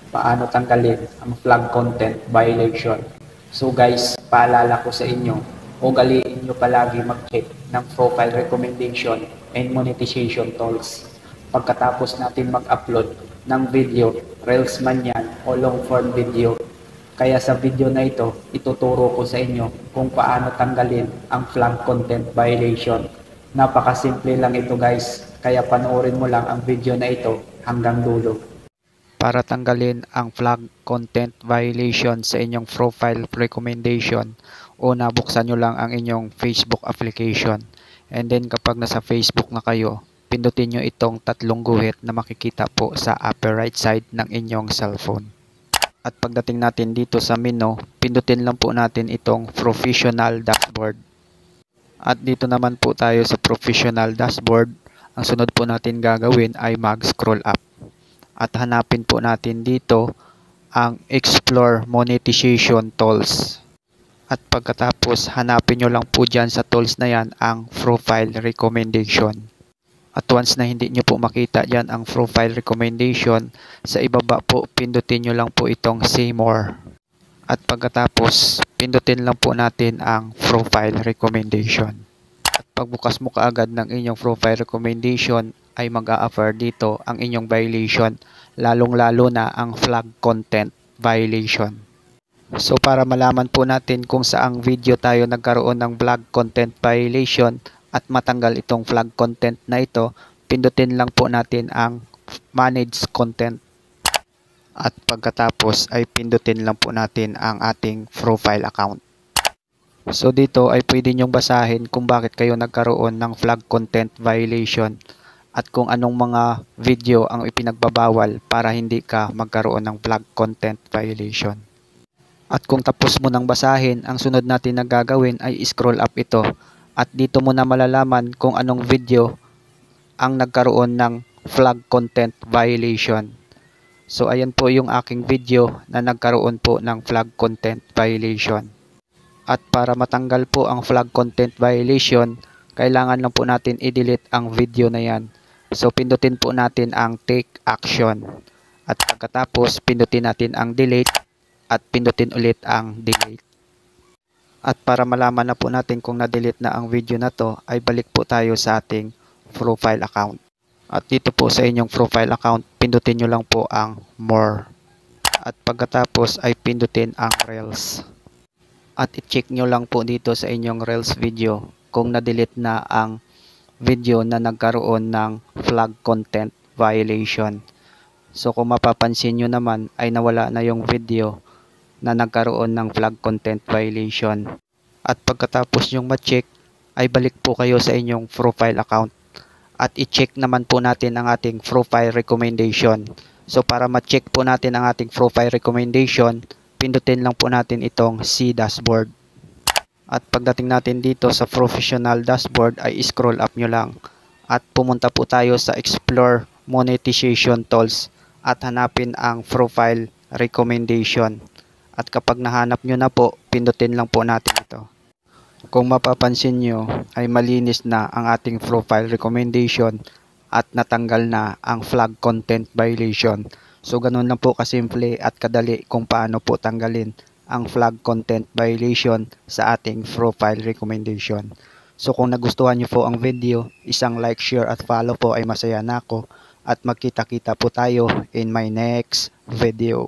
paano tanggalin ang flag content violation. So guys, paalala ko sa inyo, ugaliin nyo palagi mag-check ng profile recommendation and monetization tools. Pagkatapos natin mag-upload ng video, reels man yan o long form video. Kaya sa video na ito, ituturo ko sa inyo kung paano tanggalin ang flag content violation. Napakasimple lang ito guys, kaya panoorin mo lang ang video na ito hanggang dulo. Para tanggalin ang flag content violation sa inyong profile recommendation, una buksan nyo lang ang inyong Facebook application. And then kapag nasa Facebook na kayo, pindutin nyo itong tatlong guhit na makikita po sa upper right side ng inyong cellphone. At pagdating natin dito sa menu, pindutin lang po natin itong professional dashboard. At dito naman po tayo sa professional dashboard, ang sunod po natin gagawin ay mag-scroll up. At hanapin po natin dito ang Explore Monetization Tools. At pagkatapos hanapin nyo lang po dyan sa tools na yan ang Profile Recommendation. At once na hindi nyo po makita dyan ang Profile Recommendation, sa ibaba po pindutin nyo lang po itong See More. At pagkatapos pindutin lang po natin ang Profile Recommendation. At pagbukas mo kaagad ng inyong Profile Recommendation, ay mag-a-appear dito ang inyong violation, lalong-lalo na ang flag content violation. So para malaman po natin kung saang video tayo nagkaroon ng flag content violation at matanggal itong flag content na ito, pindutin lang po natin ang manage content. At pagkatapos ay pindutin lang po natin ang ating profile account. So dito ay pwede nyong basahin kung bakit kayo nagkaroon ng flag content violation at kung anong mga video ang ipinagbabawal para hindi ka magkaroon ng flag content violation. At kung tapos mo nang basahin, ang sunod natin na gagawin ay scroll up ito. At dito mo na malalaman kung anong video ang nagkaroon ng flag content violation. So ayan po yung aking video na nagkaroon po ng flag content violation. At para matanggal po ang flag content violation, kailangan lang po natin i-delete ang video na yan. So pindutin po natin ang take action. At pagkatapos pindutin natin ang delete at pindutin ulit ang delete. At para malaman na po natin kung na-delete na ang video na to, ay balik po tayo sa ating profile account. At dito po sa inyong profile account, pindutin nyo lang po ang more. At pagkatapos ay pindutin ang reels. At i-check nyo lang po dito sa inyong reels video kung na-delete na ang video na nagkaroon ng flag content violation. So kung mapapansin nyo naman ay nawala na yung video na nagkaroon ng flag content violation. At pagkatapos yung ma-check ay balik po kayo sa inyong profile account at i-check naman po natin ang ating profile recommendation. So para ma-check po natin ang ating profile recommendation, pindutin lang po natin itong See Dashboard. At pagdating natin dito sa professional dashboard ay scroll up nyo lang at pumunta po tayo sa Explore Monetization Tools at hanapin ang Profile Recommendation. At kapag nahanap nyo na po, pindutin lang po natin ito. Kung mapapansin nyo ay malinis na ang ating Profile Recommendation at natanggal na ang flag content violation. So ganun lang po kasimple at kadali kung paano po tanggalin ang flag content violation sa ating profile recommendation. So kung nagustuhan nyo po ang video, isang like, share at follow po ay masaya na ako at magkita-kita po tayo in my next video.